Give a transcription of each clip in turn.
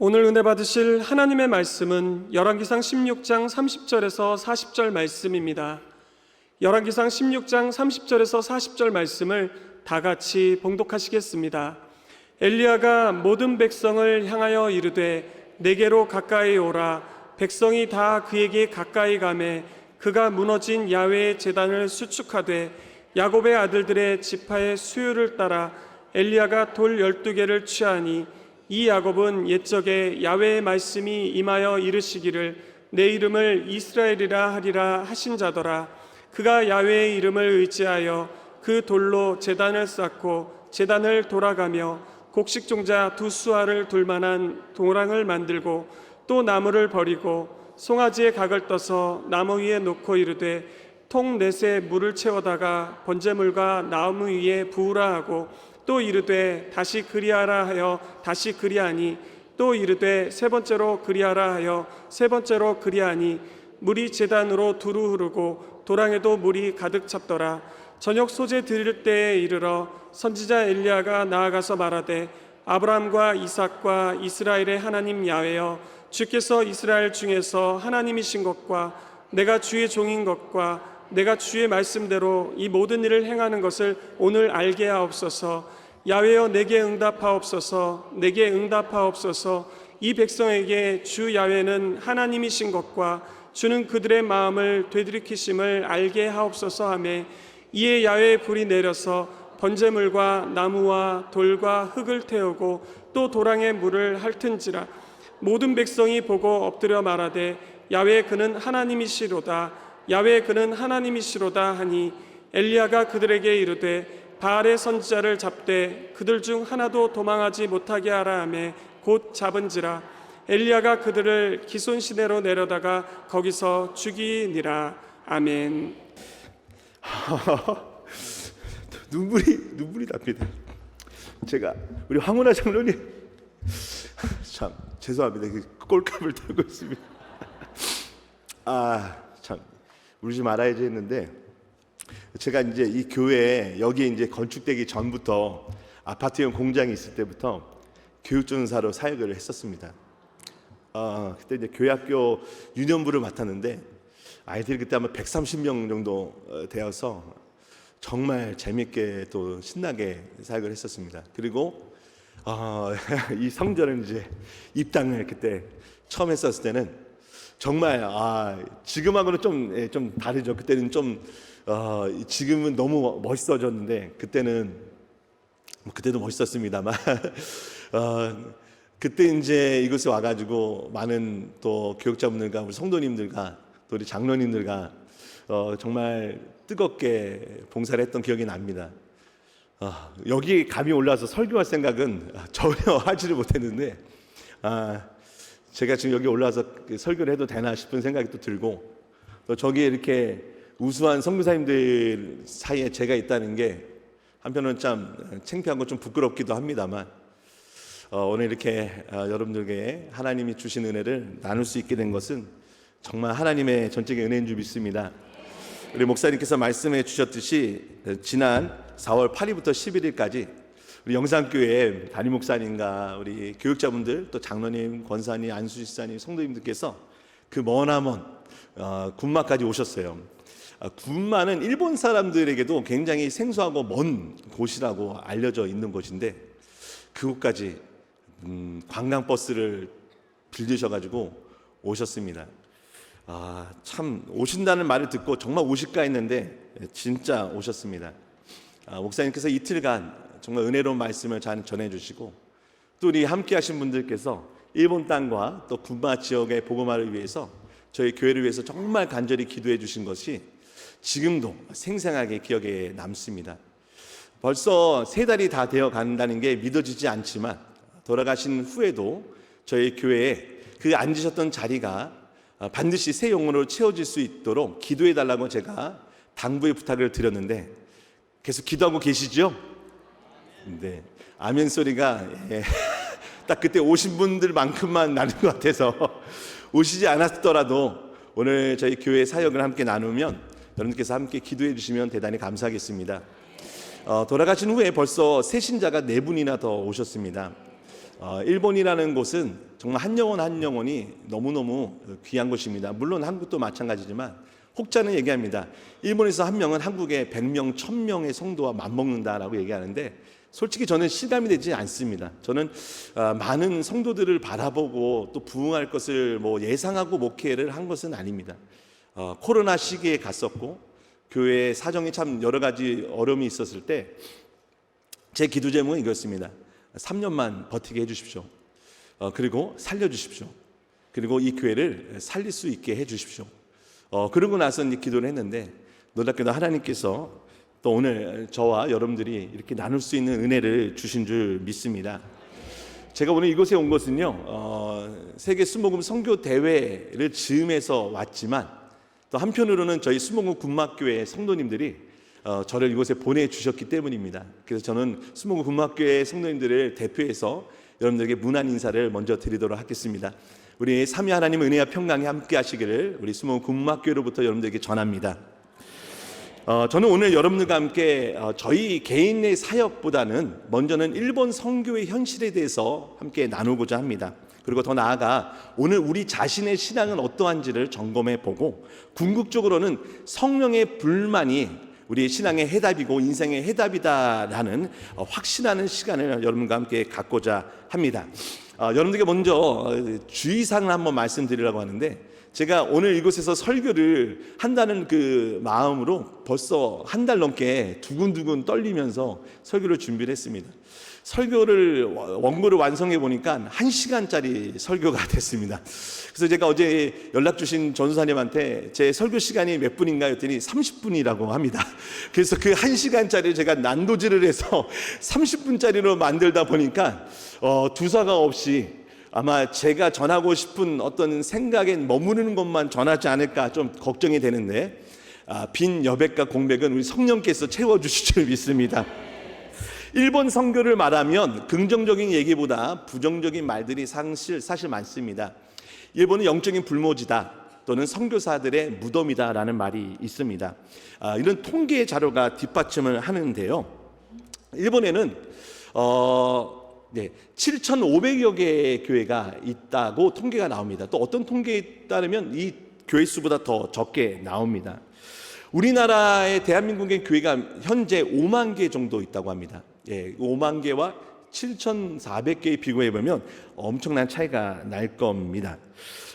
오늘 은혜 받으실 하나님의 말씀은 열왕기상 16장 30절에서 40절 말씀입니다. 열왕기상 16장 30절에서 40절 말씀을 다 같이 봉독하시겠습니다. 엘리야가 모든 백성을 향하여 이르되 내게로 가까이 오라. 백성이 다 그에게 가까이 가매 그가 무너진 야훼의 제단을 수축하되 야곱의 아들들의 지파의 수요를 따라 엘리야가 돌 12개를 취하니 이 야곱은 옛적에 야훼의 말씀이 임하여 이르시기를 내 이름을 이스라엘이라 하리라 하신 자더라. 그가 야훼의 이름을 의지하여 그 돌로 제단을 쌓고 제단을 돌아가며 곡식종자 두 수알을 둘 만한 도랑을 만들고 또 나무를 버리고 송아지의 각을 떠서 나무 위에 놓고 이르되 통 넷에 물을 채워다가 번제물과 나무 위에 부으라 하고 또 이르되 다시 그리하라 하여 다시 그리하니 또 이르되 세 번째로 그리하라 하여 세 번째로 그리하니 물이 제단으로 두루 흐르고 도랑에도 물이 가득 찼더라. 저녁 소재 드릴 때에 이르러 선지자 엘리야가 나아가서 말하되 아브라함과 이삭과 이스라엘의 하나님 야훼여 주께서 이스라엘 중에서 하나님이신 것과 내가 주의 종인 것과 내가 주의 말씀대로 이 모든 일을 행하는 것을 오늘 알게 하옵소서. 야훼여 내게 응답하옵소서. 내게 응답하옵소서. 이 백성에게 주 야훼는 하나님이신 것과 주는 그들의 마음을 되돌이키심을 알게 하옵소서 하매 이에 야훼의 불이 내려서 번제물과 나무와 돌과 흙을 태우고 또 도랑에 물을 핥은지라. 모든 백성이 보고 엎드려 말하되 야훼 그는 하나님이시로다. 야훼 그는 하나님이시로다 하니 엘리야가 그들에게 이르되 바알의 선지자를 잡되 그들 중 하나도 도망하지 못하게 하라 하매 곧 잡은지라. 엘리야가 그들을 기손 시내로 내려다가 거기서 죽이니라. 아멘. 눈물이 납니다. 제가 우리 황운하 장로님 참 죄송합니다. 꼴값을 들고 있습니다. 참 울지 말아야지 했는데 제가 이제 이 교회에 여기 이제 건축되기 전부터 아파트형 공장이 있을 때부터 교육전사로 사역을 했었습니다. 그때 이제 교회학교 유년부를 맡았는데 아이들이 그때 아마 130명 정도 되어서 정말 재밌게 또 신나게 사역을 했었습니다. 그리고 이 성전을 이제 입당을 그때 처음 했었을 때는 정말 지금하고는 좀 다르죠. 그때는 지금은 너무 멋있어졌는데 그때도 멋있었습니다만 그때 이제 이곳에 와가지고 많은 또 교육자분들과 우리 성도님들과 또 우리 장로님들과 정말 뜨겁게 봉사를 했던 기억이 납니다. 여기 감이 올라와서 설교할 생각은 전혀 하지를 못했는데 제가 지금 여기 올라와서 설교를 해도 되나 싶은 생각이 또 들고 또 저기에 이렇게 우수한 선교사님들 사이에 제가 있다는 게 한편으로는 참 창피하고 좀 부끄럽기도 합니다만 오늘 이렇게 여러분들에게 하나님이 주신 은혜를 나눌 수 있게 된 것은 정말 하나님의 전적인 은혜인 줄 믿습니다. 우리 목사님께서 말씀해 주셨듯이 지난 4월 8일부터 11일까지 우리 영산교회 담임 목사님과 우리 교육자분들 또 장로님, 권사님, 안수지사님, 성도님들께서 그 머나먼 군마까지 오셨어요. 군마는 일본 사람들에게도 굉장히 생소하고 먼 곳이라고 알려져 있는 곳인데 그곳까지 관광버스를 빌리셔가지고 오셨습니다. 참 오신다는 말을 듣고 정말 오실까 했는데 진짜 오셨습니다. 목사님께서 이틀간 정말 은혜로운 말씀을 잘 전해주시고 또 우리 함께 하신 분들께서 일본 땅과 또 군마 지역의 복음화를 위해서 저희 교회를 위해서 정말 간절히 기도해 주신 것이 지금도 생생하게 기억에 남습니다. 벌써 3달이 다 되어 간다는 게 믿어지지 않지만 돌아가신 후에도 저희 교회에 그 앉으셨던 자리가 반드시 새 영혼으로 채워질 수 있도록 기도해 달라고 제가 당부의 부탁을 드렸는데 계속 기도하고 계시죠? 네, 아멘 소리가 딱 그때 오신 분들만큼만 나는 것 같아서 오시지 않았더라도 오늘 저희 교회 사역을 함께 나누면 여러분께서 함께 기도해 주시면 대단히 감사하겠습니다. 돌아가신 후에 벌써 새 신자가 4분이나 더 오셨습니다. 일본이라는 곳은 정말 한 영혼 한 영혼이 너무너무 귀한 곳입니다. 물론 한국도 마찬가지지만 혹자는 얘기합니다. 일본에서 한 명은 한국의 100명, 1000명의 성도와 맞먹는다라고 얘기하는데 솔직히 저는 실감이 되지 않습니다. 저는 많은 성도들을 바라보고 또 부흥할 것을 예상하고 목회를 한 것은 아닙니다. 코로나 시기에 갔었고 교회 사정이 참 여러 가지 어려움이 있었을 때 제 기도 제목은 이거였습니다. 3년만 버티게 해주십시오. 그리고 살려주십시오. 그리고 이 교회를 살릴 수 있게 해주십시오. 그러고 나서 이제 기도를 했는데 놀랍게도 하나님께서 또 오늘 저와 여러분들이 이렇게 나눌 수 있는 은혜를 주신 줄 믿습니다. 제가 오늘 이곳에 온 것은요, 세계 수목금 선교 대회를 즈음해서 왔지만 또 한편으로는 저희 수목금 군막교회 성도님들이 저를 이곳에 보내주셨기 때문입니다. 그래서 저는 수목금 군막교회 성도님들을 대표해서 여러분들에게 문안 인사를 먼저 드리도록 하겠습니다. 우리 삼위 하나님 은혜와 평강이 함께 하시기를 우리 수목금 군막교회로부터 여러분들에게 전합니다. 저는 오늘 여러분들과 함께 저희 개인의 사역보다는 먼저는 일본 선교의 현실에 대해서 함께 나누고자 합니다. 그리고 더 나아가 오늘 우리 자신의 신앙은 어떠한지를 점검해 보고 궁극적으로는 성령의 불만이 우리의 신앙의 해답이고 인생의 해답이다라는 확신하는 시간을 여러분과 함께 갖고자 합니다. 여러분들에게 먼저 주의사항을 한번 말씀드리려고 하는데 제가 오늘 이곳에서 설교를 한다는 그 마음으로 벌써 한 달 넘게 두근두근 떨리면서 설교를 준비를 했습니다. 설교를 원고를 완성해 보니까 1시간짜리 설교가 됐습니다. 그래서 제가 어제 연락 주신 전수사님한테 제 설교 시간이 몇 분인가 했더니 30분이라고 합니다. 그래서 그 1시간짜리 제가 난도질을 해서 30분짜리로 만들다 보니까 두사가 없이 아마 제가 전하고 싶은 어떤 생각에 머무르는 것만 전하지 않을까 좀 걱정이 되는데 빈 여백과 공백은 우리 성령께서 채워주실 줄 믿습니다. 일본 선교를 말하면 긍정적인 얘기보다 부정적인 말들이 사실 많습니다. 일본은 영적인 불모지다 또는 선교사들의 무덤이다라는 말이 있습니다. 이런 통계 자료가 뒷받침을 하는데요. 일본에는 7,500여 개의 교회가 있다고 통계가 나옵니다. 또 어떤 통계에 따르면 이 교회 수보다 더 적게 나옵니다. 우리나라의 대한민국의 교회가 현재 5만 개 정도 있다고 합니다. 5만 개와 7,400개에 비교해보면 엄청난 차이가 날 겁니다.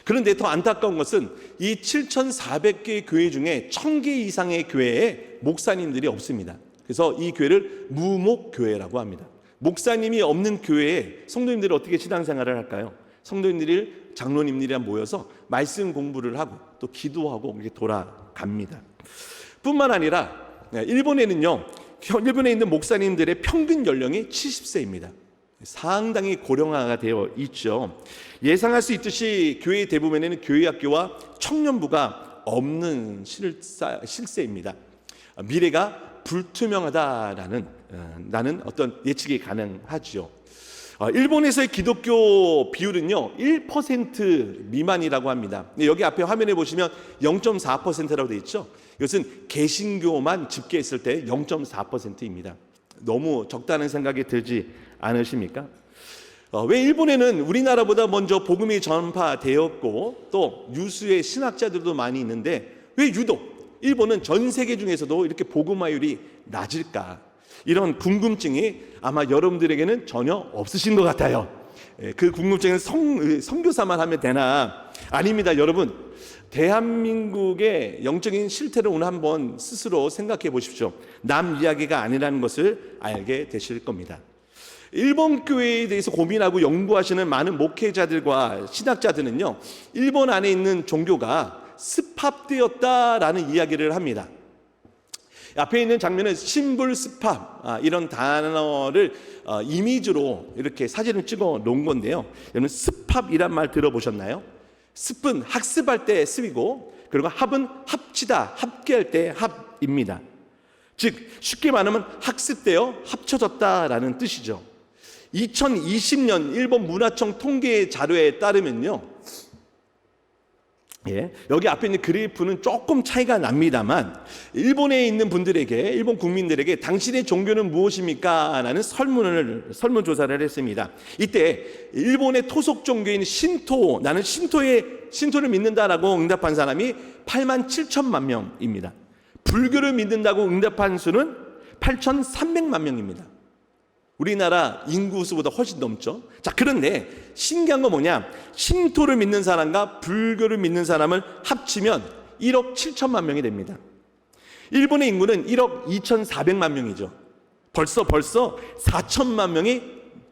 그런데 더 안타까운 것은 이 7,400개의 교회 중에 1,000개 이상의 교회에 목사님들이 없습니다. 그래서 이 교회를 무목교회라고 합니다. 목사님이 없는 교회에 성도님들이 어떻게 신앙생활을 할까요? 성도님들이 장로님들이랑 모여서 말씀 공부를 하고 또 기도하고 이렇게 돌아갑니다. 뿐만 아니라 일본에는요, 일본에 있는 목사님들의 평균 연령이 70세입니다. 상당히 고령화가 되어 있죠. 예상할 수 있듯이 교회 대부분에는 교회학교와 청년부가 없는 실세입니다. 미래가 불투명하다라는 나는 어떤 예측이 가능하죠. 일본에서의 기독교 비율은요 1% 미만이라고 합니다. 여기 앞에 화면에 보시면 0.4%라고 되어 있죠. 이것은 개신교만 집계했을 때 0.4%입니다. 너무 적다는 생각이 들지 않으십니까? 왜 일본에는 우리나라보다 먼저 복음이 전파되었고 또 유수의 신학자들도 많이 있는데 왜 유독 일본은 전 세계 중에서도 이렇게 복음화율이 낮을까? 이런 궁금증이 아마 여러분들에게는 전혀 없으신 것 같아요. 그 궁금증은 선교사만 하면 되나? 아닙니다, 여러분. 대한민국의 영적인 실태를 오늘 한번 스스로 생각해 보십시오. 남 이야기가 아니라는 것을 알게 되실 겁니다. 일본 교회에 대해서 고민하고 연구하시는 많은 목회자들과 신학자들은요, 일본 안에 있는 종교가 습합되었다라는 이야기를 합니다. 앞에 있는 장면은 신불습합 이런 단어를 이미지로 이렇게 사진을 찍어 놓은 건데요. 여러분 습합이란 말 들어보셨나요? 습은 학습할 때 습이고 그리고 합은 합치다, 함께할 때 합입니다. 즉 쉽게 말하면 학습되어 합쳐졌다라는 뜻이죠. 2020년 일본 문화청 통계 자료에 따르면요, 예, 여기 앞에 있는 그래프는 조금 차이가 납니다만 일본에 있는 분들에게, 일본 국민들에게 당신의 종교는 무엇입니까? 라는 설문조사를 했습니다. 이때 일본의 토속 종교인 신토, 나는 신토를 믿는다라고 응답한 사람이 8만 7천만 명입니다. 불교를 믿는다고 응답한 수는 8,300만 명입니다. 우리나라 인구수보다 훨씬 넘죠. 자, 그런데 신기한 건 뭐냐? 신토를 믿는 사람과 불교를 믿는 사람을 합치면 1억 7천만 명이 됩니다. 일본의 인구는 1억 2,400만 명이죠. 벌써 4천만 명이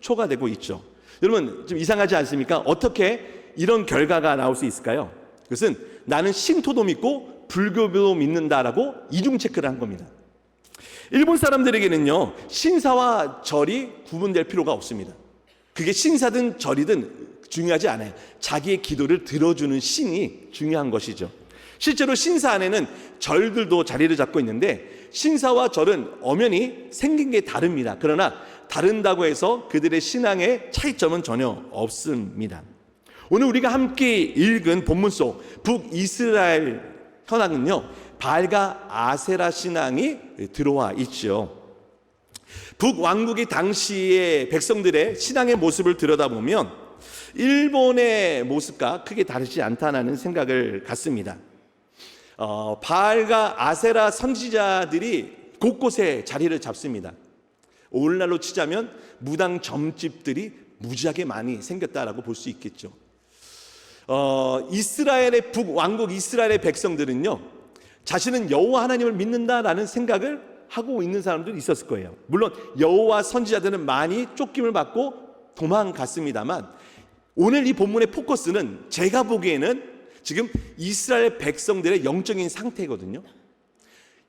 초과되고 있죠. 여러분, 좀 이상하지 않습니까? 어떻게 이런 결과가 나올 수 있을까요? 그것은 나는 신토도 믿고 불교도 믿는다라고 이중 체크를 한 겁니다. 일본 사람들에게는요, 신사와 절이 구분될 필요가 없습니다. 그게 신사든 절이든 중요하지 않아요. 자기의 기도를 들어주는 신이 중요한 것이죠. 실제로 신사 안에는 절들도 자리를 잡고 있는데 신사와 절은 엄연히 생긴 게 다릅니다. 그러나 다른다고 해서 그들의 신앙의 차이점은 전혀 없습니다. 오늘 우리가 함께 읽은 본문 속 북이스라엘 현황은요, 바알과 아세라 신앙이 들어와 있죠. 북왕국의 당시의 백성들의 신앙의 모습을 들여다보면 일본의 모습과 크게 다르지 않다는 생각을 갖습니다. 바알과 아세라 선지자들이 곳곳에 자리를 잡습니다. 오늘날로 치자면 무당 점집들이 무지하게 많이 생겼다라고 볼 수 있겠죠. 이스라엘의 북왕국 이스라엘의 백성들은요, 자신은 여호와 하나님을 믿는다라는 생각을 하고 있는 사람들이 있었을 거예요. 물론 여호와 선지자들은 많이 쫓김을 받고 도망갔습니다만 오늘 이 본문의 포커스는 제가 보기에는 지금 이스라엘 백성들의 영적인 상태거든요.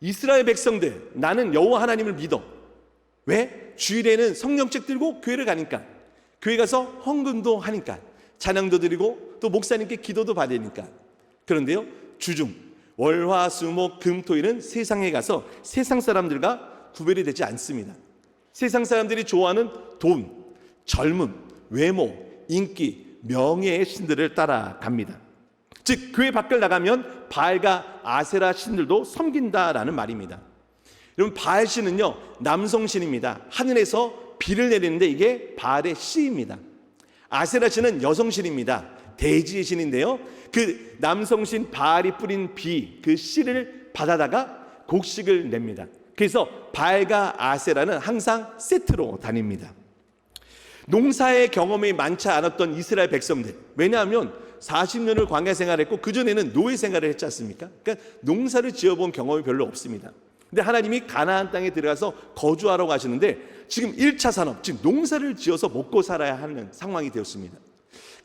이스라엘 백성들, 나는 여호와 하나님을 믿어. 왜? 주일에는 성령책 들고 교회를 가니까, 교회 가서 헌금도 하니까, 찬양도 드리고 또 목사님께 기도도 받으니까. 그런데요, 주중 월화수목 금토일은 세상에 가서 세상 사람들과 구별이 되지 않습니다. 세상 사람들이 좋아하는 돈, 젊음, 외모, 인기, 명예의 신들을 따라갑니다. 즉 교회 밖을 나가면 바알과 아세라 신들도 섬긴다라는 말입니다. 여러분, 바알 신은요, 남성 신입니다. 하늘에서 비를 내리는데 이게 바알의 씨입니다. 아세라 신은 여성 신입니다. 대지의 신인데요, 그 남성신 바알이 뿌린 비, 그 씨를 받아다가 곡식을 냅니다. 그래서 바알과 아세라는 항상 세트로 다닙니다. 농사의 경험이 많지 않았던 이스라엘 백성들, 왜냐하면 40년을 광야 생활했고 그전에는 노예 생활을 했지 않습니까? 그러니까 농사를 지어본 경험이 별로 없습니다. 근데 하나님이 가나안 땅에 들어가서 거주하라고 하시는데 지금 1차 산업, 즉 농사를 지어서 먹고 살아야 하는 상황이 되었습니다.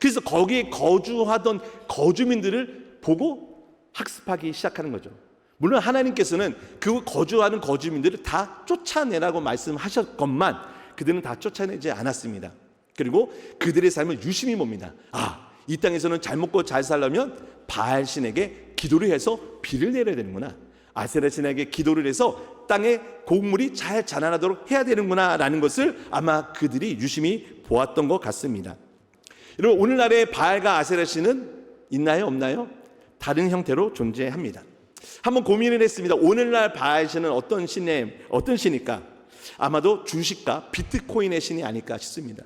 그래서 거기에 거주하던 거주민들을 보고 학습하기 시작하는 거죠. 물론 하나님께서는 그 거주하는 거주민들을 다 쫓아내라고 말씀하셨건만 그들은 다 쫓아내지 않았습니다. 그리고 그들의 삶을 유심히 봅니다. 이 땅에서는 잘 먹고 잘 살려면 바알 신에게 기도를 해서 비를 내려야 되는구나, 아세라 신에게 기도를 해서 땅에 곡물이 잘 자라나도록 해야 되는구나 라는 것을 아마 그들이 유심히 보았던 것 같습니다. 여러분, 오늘날의 바알과 아세라 신은 있나요, 없나요? 다른 형태로 존재합니다. 한번 고민을 했습니다. 오늘날 바알 신은 어떤 신일까? 아마도 주식과 비트코인의 신이 아닐까 싶습니다.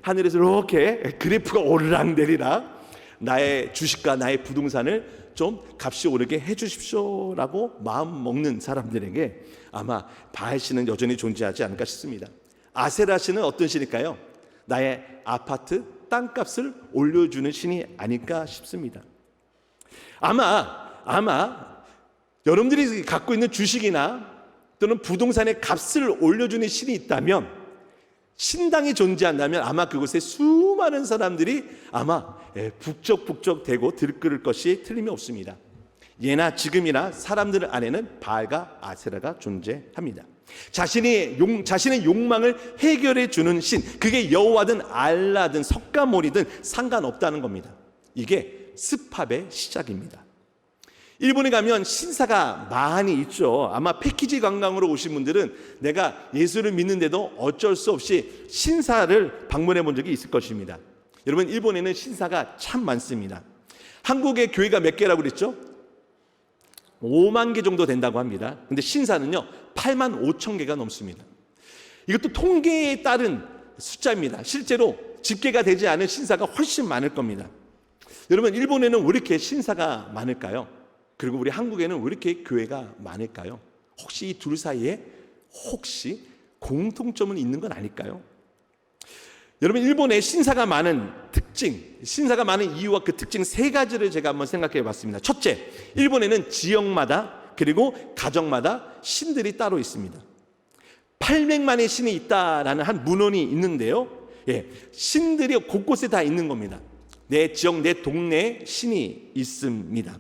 하늘에서 이렇게 그래프가 오르락내리락 나의 주식과 나의 부동산을 좀 값이 오르게 해주십시오라고 마음 먹는 사람들에게 아마 바알 신은 여전히 존재하지 않을까 싶습니다. 아세라 신은 어떤 신일까요? 나의 아파트 땅값을 올려주는 신이 아닐까 싶습니다. 아마 여러분들이 갖고 있는 주식이나 또는 부동산의 값을 올려주는 신이 있다면, 신당이 존재한다면 아마 그곳에 수많은 사람들이 아마 북적북적대고 들끓을 것이 틀림이 없습니다. 예나 지금이나 사람들 안에는 바알과 아세라가 존재합니다. 자신의 욕망을 해결해 주는 신, 그게 여호와든 알라든 석가모니든 상관없다는 겁니다. 이게 스팝의 시작입니다. 일본에 가면 신사가 많이 있죠. 아마 패키지 관광으로 오신 분들은 내가 예수를 믿는데도 어쩔 수 없이 신사를 방문해 본 적이 있을 것입니다. 여러분, 일본에는 신사가 참 많습니다. 한국의 교회가 몇 개라고 그랬죠? 5만 개 정도 된다고 합니다. 근데 신사는요 8만 5천 개가 넘습니다. 이것도 통계에 따른 숫자입니다. 실제로 집계가 되지 않은 신사가 훨씬 많을 겁니다. 여러분, 일본에는 왜 이렇게 신사가 많을까요? 그리고 우리 한국에는 왜 이렇게 교회가 많을까요? 혹시 이 둘 사이에 혹시 공통점은 있는 건 아닐까요? 여러분, 일본에 신사가 많은 특징, 신사가 많은 이유와 그 특징 세 가지를 제가 한번 생각해 봤습니다. 첫째, 일본에는 지역마다 그리고 가정마다 신들이 따로 있습니다. 800만의 신이 있다라는 한 문헌이 있는데요. 신들이 곳곳에 다 있는 겁니다. 내 지역, 내 동네에 신이 있습니다.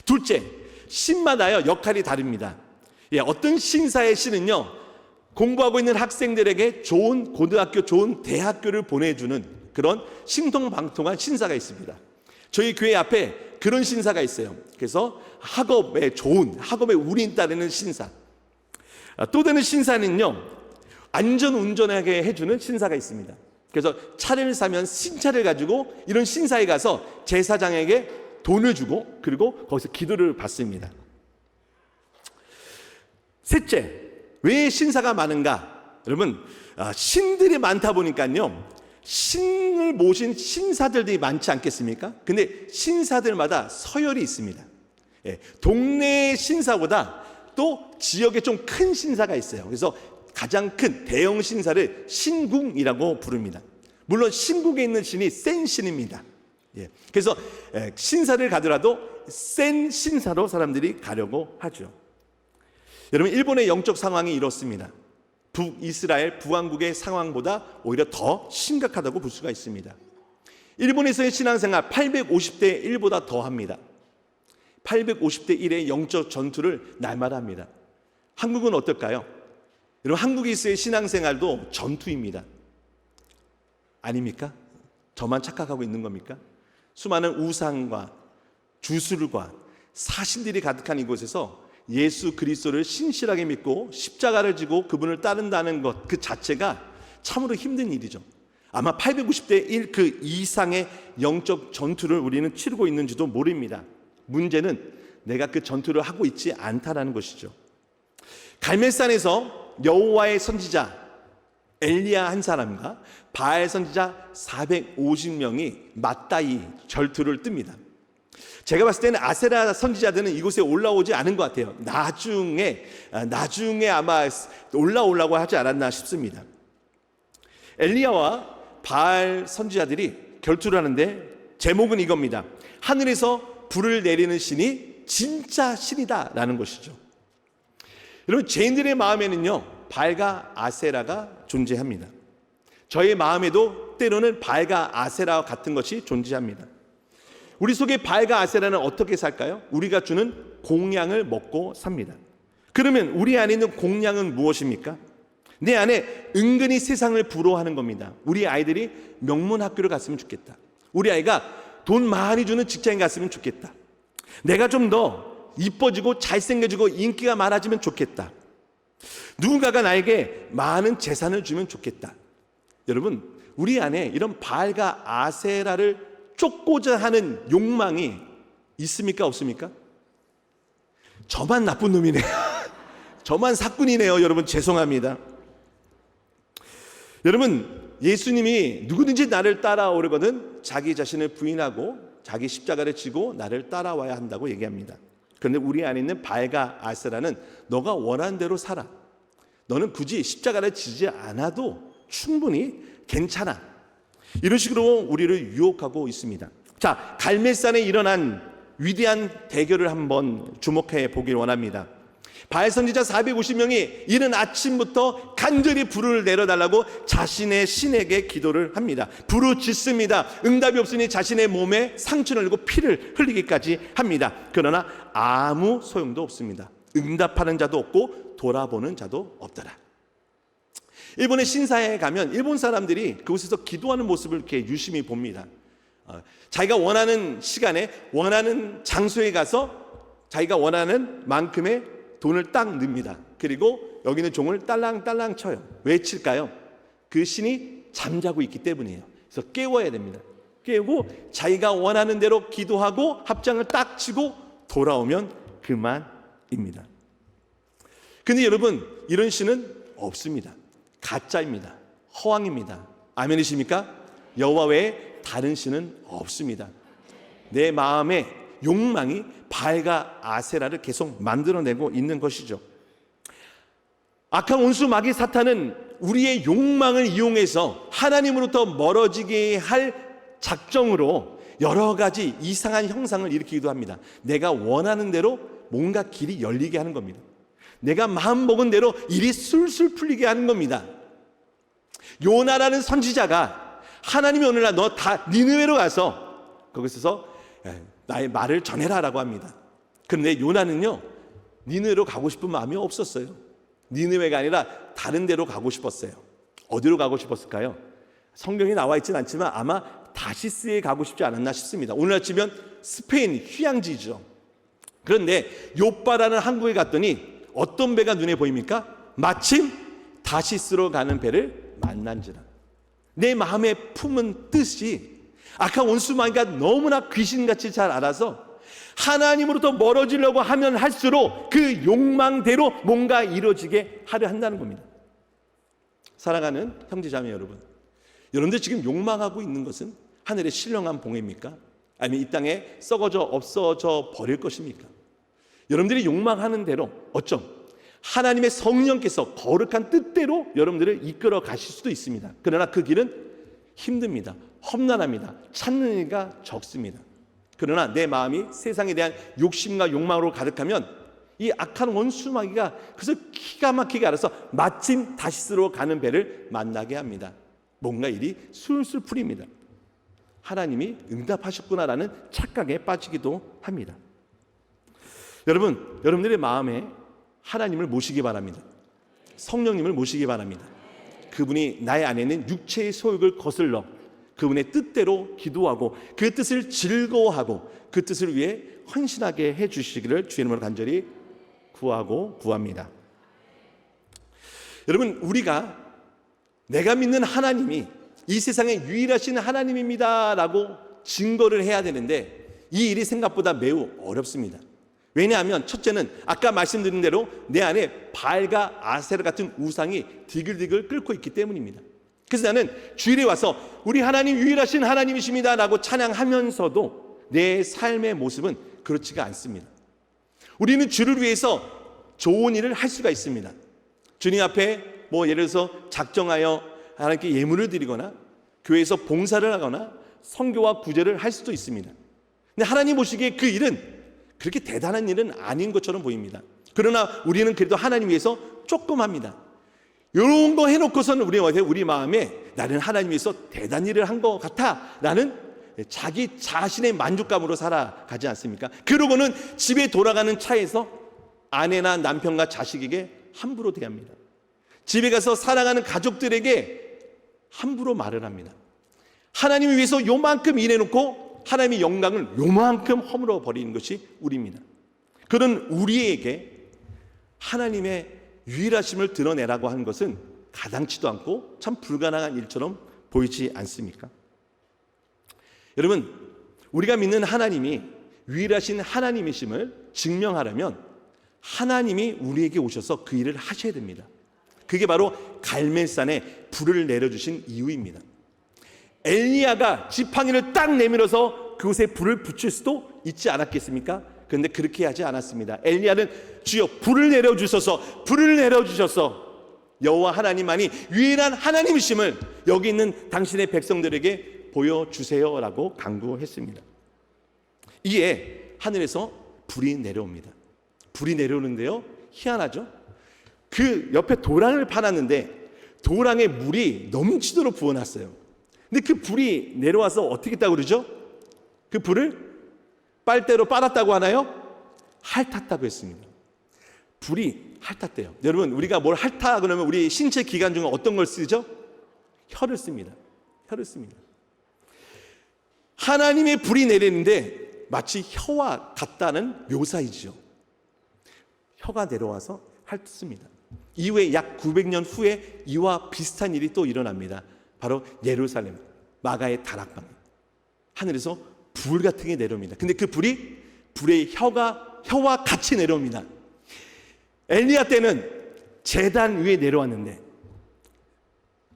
둘째, 신마다요 역할이 다릅니다. 어떤 신사의 신은요 공부하고 있는 학생들에게 좋은 고등학교, 좋은 대학교를 보내주는 그런 신통방통한 신사가 있습니다. 저희 교회 앞에 그런 신사가 있어요. 그래서 학업에 좋은, 학업에 운이 따르는 신사. 또 다른 신사는요 안전 운전하게 해주는 신사가 있습니다. 그래서 차를 사면 신차를 가지고 이런 신사에 가서 제사장에게 돈을 주고 그리고 거기서 기도를 받습니다. 셋째, 왜 신사가 많은가? 여러분, 신들이 많다 보니까요 신을 모신 신사들이 많지 않겠습니까? 근데 신사들마다 서열이 있습니다. 동네 신사보다 또 지역에 좀 큰 신사가 있어요. 그래서 가장 큰 대형 신사를 신궁이라고 부릅니다. 물론 신궁에 있는 신이 센 신입니다. 그래서 신사를 가더라도 센 신사로 사람들이 가려고 하죠. 여러분, 일본의 영적 상황이 이렇습니다. 북이스라엘, 부왕국의 상황보다 오히려 더 심각하다고 볼 수가 있습니다. 일본에서의 신앙생활 850대 1보다 더합니다. 850대 1의 영적 전투를 날마다 합니다. 한국은 어떨까요? 여러분, 한국에서의 신앙생활도 전투입니다. 아닙니까? 저만 착각하고 있는 겁니까? 수많은 우상과 주술과 사신들이 가득한 이곳에서 예수 그리스도를 신실하게 믿고 십자가를 지고 그분을 따른다는 것 그 자체가 참으로 힘든 일이죠. 아마 850대 1 그 이상의 영적 전투를 우리는 치르고 있는지도 모릅니다. 문제는 내가 그 전투를 하고 있지 않다라는 것이죠. 갈멜산에서 여호와의 선지자 엘리야 한 사람과 바알 선지자 450명이 맞다이 절투를 뜹니다. 제가 봤을 때는 아세라 선지자들은 이곳에 올라오지 않은 것 같아요. 나중에 아마 올라오려고 하지 않았나 싶습니다. 엘리야와 바알 선지자들이 결투를 하는데 제목은 이겁니다. 하늘에서 불을 내리는 신이 진짜 신이다라는 것이죠. 여러분, 죄인들의 마음에는요 바알과 아세라가 존재합니다. 저의 마음에도 때로는 바알과 아세라와 같은 것이 존재합니다. 우리 속에 바알과 아세라는 어떻게 살까요? 우리가 주는 공양을 먹고 삽니다. 그러면 우리 안에 있는 공양은 무엇입니까? 내 안에 은근히 세상을 부러워하는 겁니다. 우리 아이들이 명문학교를 갔으면 좋겠다. 우리 아이가 돈 많이 주는 직장에 갔으면 좋겠다. 내가 좀 더 이뻐지고 잘생겨지고 인기가 많아지면 좋겠다. 누군가가 나에게 많은 재산을 주면 좋겠다. 여러분, 우리 안에 이런 바알과 아세라를 쫓고자 하는 욕망이 있습니까? 없습니까? 저만 나쁜 놈이네요. 저만 사꾼이네요. 여러분, 죄송합니다. 여러분, 예수님이 누구든지 나를 따라오려거든 자기 자신을 부인하고 자기 십자가를 지고 나를 따라와야 한다고 얘기합니다. 그런데 우리 안에 있는 바알과 아세라는 너가 원하는 대로 살아. 너는 굳이 십자가를 지지 않아도 충분히 괜찮아. 이런 식으로 우리를 유혹하고 있습니다. 자, 갈멜산에 일어난 위대한 대결을 한번 주목해 보길 원합니다. 바알 선지자 450명이 이른 아침부터 간절히 불을 내려달라고 자신의 신에게 기도를 합니다. 부르짖습니다. 응답이 없으니 자신의 몸에 상처를 내고 피를 흘리기까지 합니다. 그러나 아무 소용도 없습니다. 응답하는 자도 없고 돌아보는 자도 없더라. 일본의 신사에 가면 일본 사람들이 그곳에서 기도하는 모습을 이렇게 유심히 봅니다. 자기가 원하는 시간에 원하는 장소에 가서 자기가 원하는 만큼의 돈을 딱 넣습니다. 그리고 여기는 종을 딸랑딸랑 쳐요. 왜 칠까요? 그 신이 잠자고 있기 때문이에요. 그래서 깨워야 됩니다. 깨우고 자기가 원하는 대로 기도하고 합장을 딱 치고 돌아오면 그만입니다. 근데 여러분, 이런 신은 없습니다. 가짜입니다. 허황입니다. 아멘이십니까? 여호와 외에 다른 신은 없습니다. 내 마음의 욕망이 바알과 아세라를 계속 만들어내고 있는 것이죠. 악한 원수 마귀 사탄은 우리의 욕망을 이용해서 하나님으로부터 멀어지게 할 작정으로 여러 가지 이상한 형상을 일으키기도 합니다. 내가 원하는 대로 뭔가 길이 열리게 하는 겁니다. 내가 마음먹은 대로 일이 술술 풀리게 하는 겁니다. 요나라는 선지자가 하나님이 오늘날 너 다 니느웨로 가서 거기서 나의 말을 전해라라고 합니다. 그런데 요나는요, 니느웨로 가고 싶은 마음이 없었어요. 니느웨가 아니라 다른 데로 가고 싶었어요. 어디로 가고 싶었을까요? 성경에 나와 있진 않지만 아마 다시스에 가고 싶지 않았나 싶습니다. 오늘날 치면 스페인 휴양지죠. 그런데 요빠라는 항구에 갔더니 어떤 배가 눈에 보입니까? 마침 다시스로 가는 배를 만난지라. 내 마음에 품은 뜻이 악한 원수 마귀가 너무나 귀신같이 잘 알아서 하나님으로부터 멀어지려고 하면 할수록 그 욕망대로 뭔가 이루어지게 하려 한다는 겁니다. 사랑하는 형제자매 여러분, 여러분들 지금 욕망하고 있는 것은 하늘의 신령한 봉입니까? 아니면 이 땅에 썩어져 없어져 버릴 것입니까? 여러분들이 욕망하는 대로 어쩜 하나님의 성령께서 거룩한 뜻대로 여러분들을 이끌어 가실 수도 있습니다. 그러나 그 길은 힘듭니다. 험난합니다. 찾는 이가 적습니다. 그러나 내 마음이 세상에 대한 욕심과 욕망으로 가득하면 이 악한 원수 마귀가 그래서 기가 막히게 알아서 마침 다시스로 가는 배를 만나게 합니다. 뭔가 일이 술술 풀립니다. 하나님이 응답하셨구나라는 착각에 빠지기도 합니다. 여러분들의 마음에 하나님을 모시기 바랍니다. 성령님을 모시기 바랍니다. 그분이 나의 안에 있는 육체의 소욕을 거슬러 그분의 뜻대로 기도하고 그 뜻을 즐거워하고 그 뜻을 위해 헌신하게 해주시기를 주의 이름으로 간절히 구합니다. 여러분, 우리가 내가 믿는 하나님이 이 세상에 유일하신 하나님입니다 라고 증거를 해야 되는데 이 일이 생각보다 매우 어렵습니다. 왜냐하면 첫째는 아까 말씀드린 대로 내 안에 바알과 아세라 같은 우상이 디글디글 끓고 있기 때문입니다. 그래서 나는 주일에 와서 우리 하나님 유일하신 하나님이십니다 라고 찬양하면서도 내 삶의 모습은 그렇지가 않습니다. 우리는 주를 위해서 좋은 일을 할 수가 있습니다. 주님 앞에 예를 들어서 작정하여 하나님께 예물을 드리거나 교회에서 봉사를 하거나 선교와 구제를 할 수도 있습니다. 근데 하나님 보시기에 그 일은 그렇게 대단한 일은 아닌 것처럼 보입니다. 그러나 우리는 그래도 하나님 위해서 조금 합니다. 이런 거 해놓고서는 우리 마음에 나는 하나님 위해서 대단한 일을 한 것 같아 라는 자기 자신의 만족감으로 살아가지 않습니까? 그러고는 집에 돌아가는 차에서 아내나 남편과 자식에게 함부로 대합니다. 집에 가서 사랑하는 가족들에게 함부로 말을 합니다. 하나님을 위해서 요만큼 일해놓고 하나님의 영광을 요만큼 허물어 버리는 것이 우리입니다. 그런 우리에게 하나님의 유일하심을 드러내라고 하는 것은 가당치도 않고 참 불가능한 일처럼 보이지 않습니까? 여러분, 우리가 믿는 하나님이 유일하신 하나님이심을 증명하려면 하나님이 우리에게 오셔서 그 일을 하셔야 됩니다. 그게 바로 갈멜산에 불을 내려주신 이유입니다. 엘리야가 지팡이를 딱 내밀어서 그곳에 불을 붙일 수도 있지 않았겠습니까? 그런데 그렇게 하지 않았습니다. 엘리야는 주여 불을 내려주셔서 여호와 하나님만이 유일한 하나님이심을 여기 있는 당신의 백성들에게 보여주세요라고 간구했습니다. 이에 하늘에서 불이 내려옵니다. 불이 내려오는데요, 희한하죠? 그 옆에 도랑을 파놨는데 도랑에 물이 넘치도록 부어놨어요. 근데 그 불이 내려와서 어떻게 했다고 그러죠? 그 불을 빨대로 빨았다고 하나요? 핥았다고 했습니다. 불이 핥았대요. 여러분, 우리가 뭘 핥아 그러면 우리 신체 기관 중에 어떤 걸 쓰죠? 혀를 씁니다. 혀를 씁니다. 하나님의 불이 내리는데 마치 혀와 같다는 묘사이죠. 혀가 내려와서 핥습니다. 이후에 약 900년 후에 이와 비슷한 일이 또 일어납니다. 바로 예루살렘 마가의 다락방. 하늘에서 불 같은 게 내려옵니다. 근데 그 불이 불의 혀와 같이 내려옵니다. 엘리야 때는 제단 위에 내려왔는데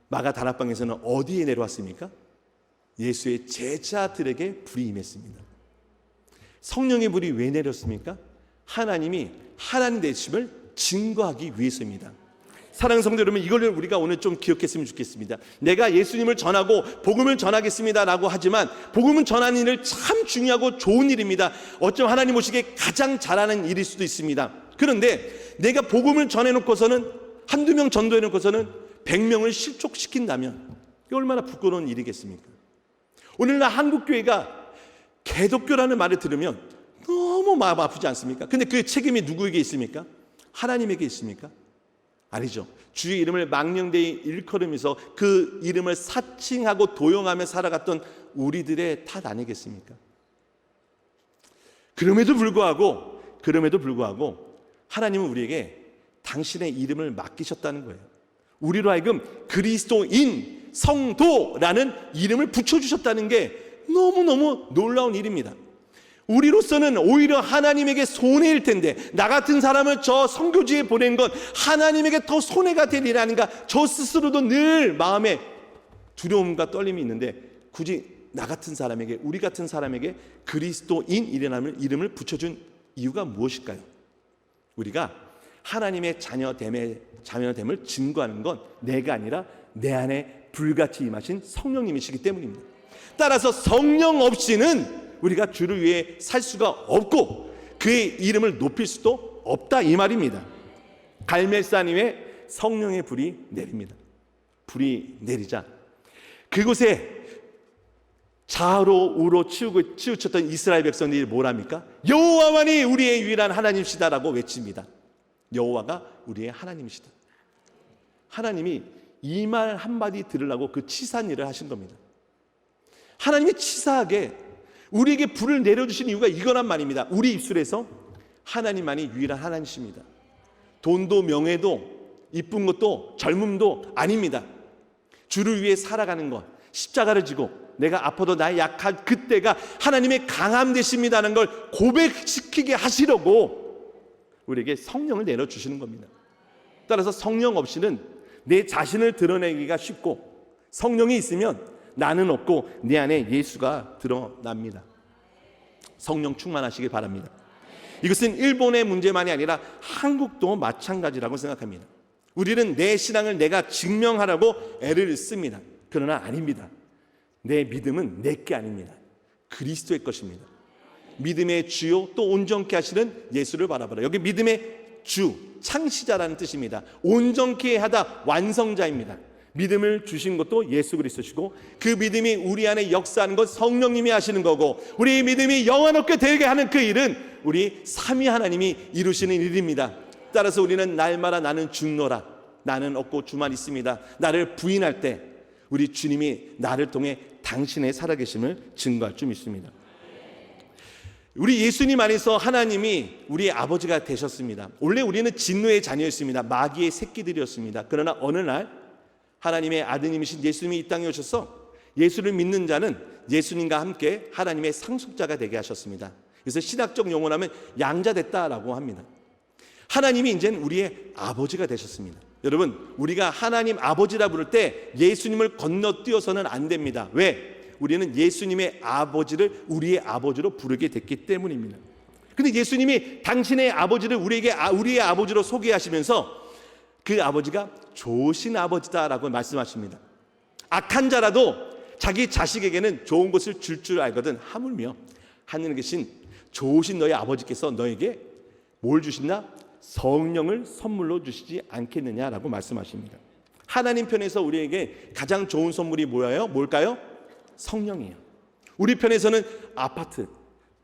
마가 다락방에서는 어디에 내려왔습니까? 예수의 제자들에게 불이 임했습니다. 성령의 불이 왜 내렸습니까? 하나님이 하나님 되심을 증거하기 위해서입니다. 사랑하는 성도 여러분, 이걸 우리가 오늘 좀 기억했으면 좋겠습니다. 내가 예수님을 전하고 복음을 전하겠습니다 라고 하지만 복음은 전하는 일을 참 중요하고 좋은 일입니다. 어쩌면 하나님 오시기에 가장 잘하는 일일 수도 있습니다. 그런데 내가 복음을 전해놓고서는 한두 명 전도해놓고서는 100명을 실족시킨다면 이게 얼마나 부끄러운 일이겠습니까? 오늘날 한국교회가 개독교라는 말을 들으면 너무 마음 아프지 않습니까? 근데 그 책임이 누구에게 있습니까? 하나님에게 있습니까? 아니죠. 주의 이름을 망령되이 일컬으면서 그 이름을 사칭하고 도용하며 살아갔던 우리들의 탓 아니겠습니까? 그럼에도 불구하고 하나님은 우리에게 당신의 이름을 맡기셨다는 거예요. 우리로 하여금 그리스도인 성도라는 이름을 붙여주셨다는 게 너무너무 놀라운 일입니다. 우리로서는 오히려 하나님에게 손해일 텐데 나 같은 사람을 저 선교지에 보낸 건 하나님에게 더 손해가 되리라 아닌가, 저 스스로도 늘 마음에 두려움과 떨림이 있는데 굳이 나 같은 사람에게, 우리 같은 사람에게 그리스도인이라는 이름을 붙여준 이유가 무엇일까요? 우리가 하나님의 자녀됨을 증거하는 건 내가 아니라 내 안에 불같이 임하신 성령님이시기 때문입니다. 따라서 성령 없이는 우리가 주를 위해 살 수가 없고 그의 이름을 높일 수도 없다, 이 말입니다. 갈멜산 위에 성령의 불이 내립니다. 불이 내리자 그곳에 좌로 우로 치우쳤던 이스라엘 백성들이 뭐랍니까? 여호와만이 우리의 유일한 하나님이시다라고 외칩니다. 여호와가 우리의 하나님이시다. 하나님이 이 말 한마디 들으려고 그 치사한 일을 하신 겁니다. 하나님이 치사하게 우리에게 불을 내려주신 이유가 이거란 말입니다. 우리 입술에서 하나님만이 유일한 하나님이십니다. 돈도 명예도 이쁜 것도 젊음도 아닙니다. 주를 위해 살아가는 것, 십자가를 지고 내가 아파도 나의 약한 그때가 하나님의 강함 되십니다는 걸 고백시키게 하시려고 우리에게 성령을 내려주시는 겁니다. 따라서 성령 없이는 내 자신을 드러내기가 쉽고 성령이 있으면 나는 없고 내 안에 예수가 드러납니다. 성령 충만하시길 바랍니다. 이것은 일본의 문제만이 아니라 한국도 마찬가지라고 생각합니다. 우리는 내 신앙을 내가 증명하라고 애를 씁니다. 그러나 아닙니다. 내 믿음은 내 게 아닙니다. 그리스도의 것입니다. 믿음의 주요 또 온전케 하시는 예수를 바라보라. 여기 믿음의 주, 창시자라는 뜻입니다. 온전케 하다, 완성자입니다. 믿음을 주신 것도 예수 그리스도시고 그 믿음이 우리 안에 역사하는 것 성령님이 하시는 거고 우리 믿음이 영원롭게 되게 하는 그 일은 우리 삼위 하나님이 이루시는 일입니다. 따라서 우리는 날마다 나는 죽노라, 나는 없고 주만 있습니다, 나를 부인할 때 우리 주님이 나를 통해 당신의 살아계심을 증거할 줄 믿습니다. 우리 예수님 안에서 하나님이 우리의 아버지가 되셨습니다. 원래 우리는 진노의 자녀였습니다. 마귀의 새끼들이었습니다. 그러나 어느 날 하나님의 아드님이신 예수님이 이 땅에 오셔서 예수를 믿는 자는 예수님과 함께 하나님의 상속자가 되게 하셨습니다. 그래서 신학적 용어로 하면 양자됐다라고 합니다. 하나님이 이제는 우리의 아버지가 되셨습니다. 여러분, 우리가 하나님 아버지라 부를 때 예수님을 건너뛰어서는 안 됩니다. 왜? 우리는 예수님의 아버지를 우리의 아버지로 부르게 됐기 때문입니다. 그런데 예수님이 당신의 아버지를 우리의 아버지로 소개하시면서 그 아버지가 좋으신 아버지다라고 말씀하십니다. 악한 자라도 자기 자식에게는 좋은 것을 줄 알거든 하물며 하늘에 계신 좋으신 너희 아버지께서 너에게 뭘 주시나? 성령을 선물로 주시지 않겠느냐라고 말씀하십니다. 하나님 편에서 우리에게 가장 좋은 선물이 뭐예요? 뭘까요? 성령이에요. 우리 편에서는 아파트,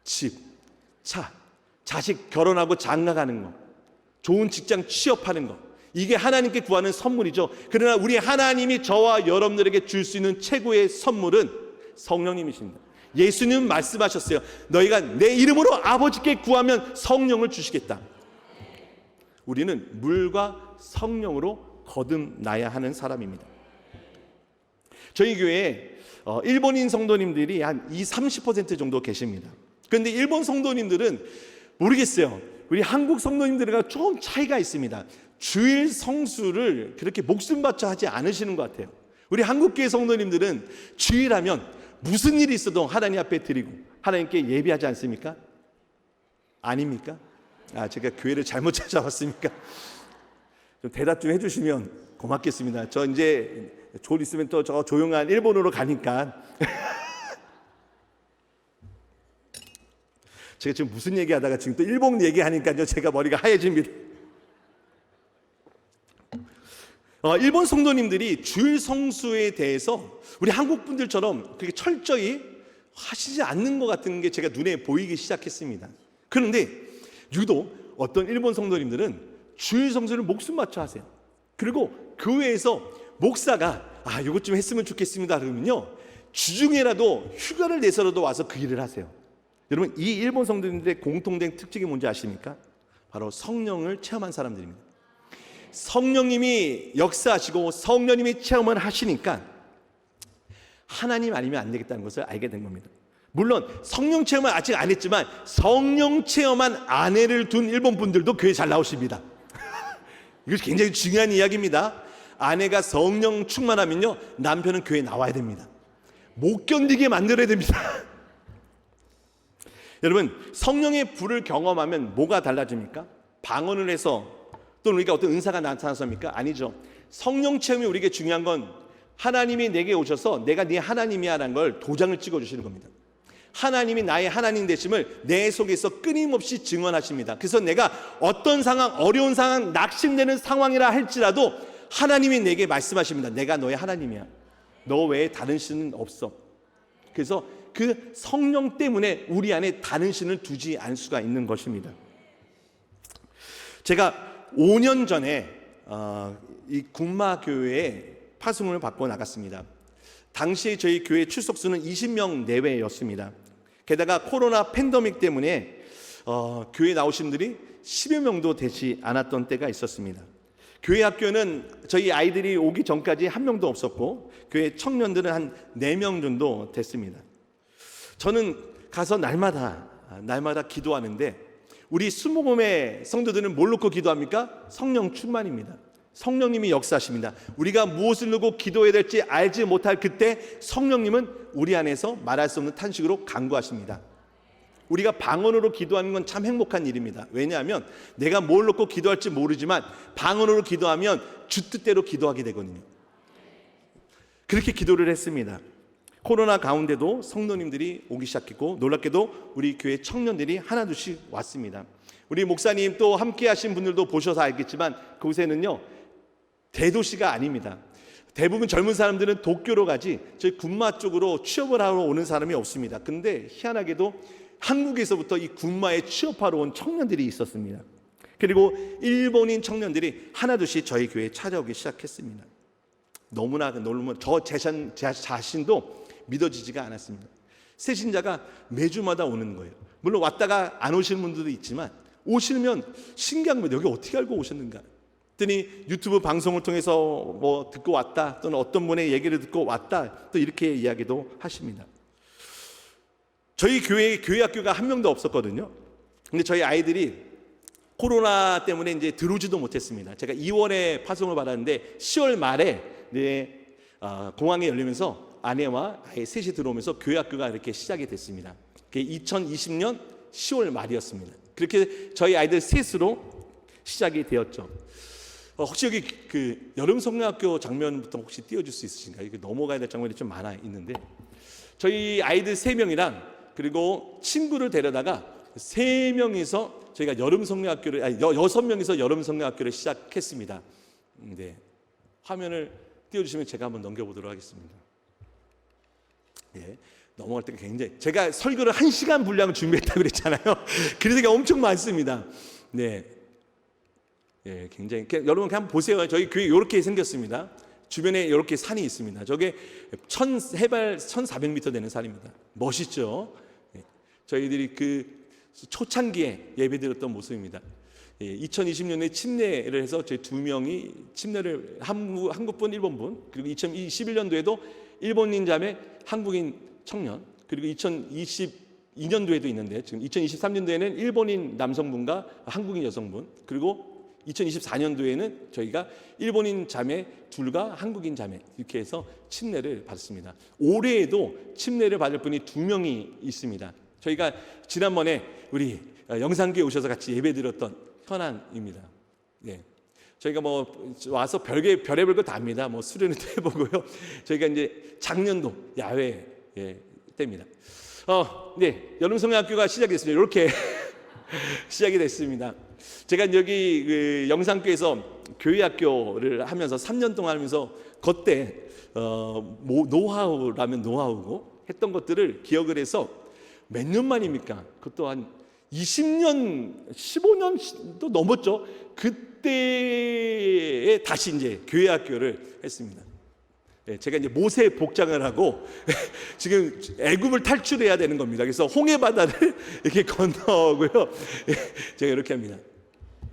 집, 차, 자식 결혼하고 장가가는 거, 좋은 직장 취업하는 거, 이게 하나님께 구하는 선물이죠. 그러나 우리 하나님이 저와 여러분들에게 줄 수 있는 최고의 선물은 성령님이십니다. 예수님은 말씀하셨어요. 너희가 내 이름으로 아버지께 구하면 성령을 주시겠다. 우리는 물과 성령으로 거듭나야 하는 사람입니다. 저희 교회에 일본인 성도님들이 한 30% 정도 계십니다. 그런데 일본 성도님들은 모르겠어요. 우리 한국 성도님들과 좀 차이가 있습니다. 주일 성수를 그렇게 목숨 바쳐 하지 않으시는 것 같아요. 우리 한국교회 성도님들은 주일하면 무슨 일이 있어도 하나님 앞에 드리고 하나님께 예배하지 않습니까? 아닙니까? 제가 교회를 잘못 찾아왔습니까? 좀 대답 좀 해주시면 고맙겠습니다. 저 이제 좀 있으면 또 저 조용한 일본으로 가니까 제가 지금 무슨 얘기하다가 지금 또 일본 얘기하니까요 제가 머리가 하얘집니다. 일본 성도님들이 주일 성수에 대해서 우리 한국 분들처럼 그렇게 철저히 하시지 않는 것 같은 게 제가 눈에 보이기 시작했습니다. 그런데 유독 어떤 일본 성도님들은 주일 성수를 목숨 맞춰 하세요. 그리고 교회에서 목사가 이것 좀 했으면 좋겠습니다 그러면요 주중에라도 휴가를 내서라도 와서 그 일을 하세요. 여러분, 이 일본 성도님들의 공통된 특징이 뭔지 아십니까? 바로 성령을 체험한 사람들입니다. 성령님이 역사하시고 성령님이 체험을 하시니까 하나님 아니면 안 되겠다는 것을 알게 된 겁니다. 물론 성령 체험은 아직 안 했지만 성령 체험한 아내를 둔 일본 분들도 교회 잘 나오십니다. 이거 굉장히 중요한 이야기입니다. 아내가 성령 충만하면요 남편은 교회에 나와야 됩니다. 못 견디게 만들어야 됩니다. 여러분, 성령의 불을 경험하면 뭐가 달라집니까? 방언을 해서 또는 우리가 어떤 은사가 나타났습니까? 아니죠. 성령 체험이 우리에게 중요한 건 하나님이 내게 오셔서 내가 네 하나님이야 라는 걸 도장을 찍어주시는 겁니다. 하나님이 나의 하나님 되심을 내 속에서 끊임없이 증언하십니다. 그래서 내가 어떤 상황, 어려운 상황, 낙심되는 상황이라 할지라도 하나님이 내게 말씀하십니다. 내가 너의 하나님이야. 너 외에 다른 신은 없어. 그래서 그 성령 때문에 우리 안에 다른 신을 두지 않을 수가 있는 것입니다. 제가 5년 전에 이 군마교회에 파송을 받고 나갔습니다. 당시에 저희 교회 출석수는 20명 내외였습니다. 게다가 코로나 팬데믹 때문에 교회 나오신 분들이 10여 명도 되지 않았던 때가 있었습니다. 교회 학교는 저희 아이들이 오기 전까지 한 명도 없었고 교회 청년들은 한 4명 정도 됐습니다. 저는 가서 날마다 기도하는데 우리 수목음의 성도들은 뭘 놓고 기도합니까? 성령 충만입니다. 성령님이 역사하십니다. 우리가 무엇을 놓고 기도해야 될지 알지 못할 그때 성령님은 우리 안에서 말할 수 없는 탄식으로 간구하십니다. 우리가 방언으로 기도하는 건 참 행복한 일입니다. 왜냐하면 내가 뭘 놓고 기도할지 모르지만 방언으로 기도하면 주 뜻대로 기도하게 되거든요. 그렇게 기도를 했습니다. 코로나 가운데도 성도님들이 오기 시작했고 놀랍게도 우리 교회 청년들이 하나둘씩 왔습니다. 우리 목사님 또 함께 하신 분들도 보셔서 알겠지만 그곳에는요 대도시가 아닙니다. 대부분 젊은 사람들은 도쿄로 가지 저희 군마 쪽으로 취업을 하러 오는 사람이 없습니다. 근데 희한하게도 한국에서부터 이 군마에 취업하러 온 청년들이 있었습니다. 그리고 일본인 청년들이 하나둘씩 저희 교회에 찾아오기 시작했습니다. 너무나 놀라면 제 자신도 믿어지지가 않았습니다. 새신자가 매주마다 오는 거예요. 물론 왔다가 안 오시는 분들도 있지만 오시면 신기한 거예요. 여기 어떻게 알고 오셨는가? 그랬더니 유튜브 방송을 통해서 뭐 듣고 왔다 또는 어떤 분의 얘기를 듣고 왔다 또 이렇게 이야기도 하십니다. 저희 교회 학교가 한 명도 없었거든요. 근데 저희 아이들이 코로나 때문에 이제 들어오지도 못했습니다. 제가 2월에 파송을 받았는데 10월 말에 공항에 열리면서 아내와 아이 셋이 들어오면서 교회 학교가 이렇게 시작이 됐습니다. 그게 2020년 10월 말이었습니다. 그렇게 저희 아이들 셋으로 시작이 되었죠. 혹시 여기 그 여름 성령학교 장면부터 혹시 띄워줄 수 있으신가요? 이게 넘어가야 될 장면이 좀 많아 있는데 저희 아이들 3명이랑 그리고 친구를 데려다가 3명이서 저희가 여름 성령학교를 6명이서 여름 성령학교를 시작했습니다. 네, 화면을 띄워주시면 제가 한번 넘겨보도록 하겠습니다. 네, 넘어갈 때가 굉장히 제가 설교를 1시간 분량을 준비했다고 그랬잖아요. 그래서 엄청 많습니다. 네, 예, 굉장히 여러분 그냥 보세요. 저희 교회 이렇게 생겼습니다. 주변에 이렇게 산이 있습니다. 저게 해발 1,400m 되는 산입니다. 멋있죠? 예, 저희들이 그 초창기에 예배드렸던 모습입니다. 2020년에 침례를 해서 저희 2명이 침례를 한국분, 일본분 그리고 2021년도에도 일본인 자매, 한국인 청년, 그리고 2022년도에도 있는데 지금 2023년도에는 일본인 남성분과 한국인 여성분, 그리고 2024년도에는 저희가 일본인 자매 둘과 한국인 자매 이렇게 해서 침례를 받았습니다. 올해에도 침례를 받을 분이 2명이 있습니다. 저희가 지난번에 우리 영상교회 오셔서 같이 예배드렸던 현황입니다. 예. 저희가 뭐 와서 별의별 거 다 합니다. 뭐 수련회도 해보고요. 저희가 이제 작년도 야외 때입니다. 네, 여름성경학교가 시작이 됐습니다. 이렇게 시작이 됐습니다. 제가 여기 그 영상교회에서 교회학교를 하면서 3년 동안 하면서 그때 노하우라면 노하우고 했던 것들을 기억을 해서 몇 년 만입니까? 그것도 한 20년, 15년도 넘었죠. 그때에 다시 이제 교회학교를 했습니다. 제가 이제 모세 복장을 하고 지금 애굽을 탈출해야 되는 겁니다. 그래서 홍해 바다를 이렇게 건너고요. 제가 이렇게 합니다.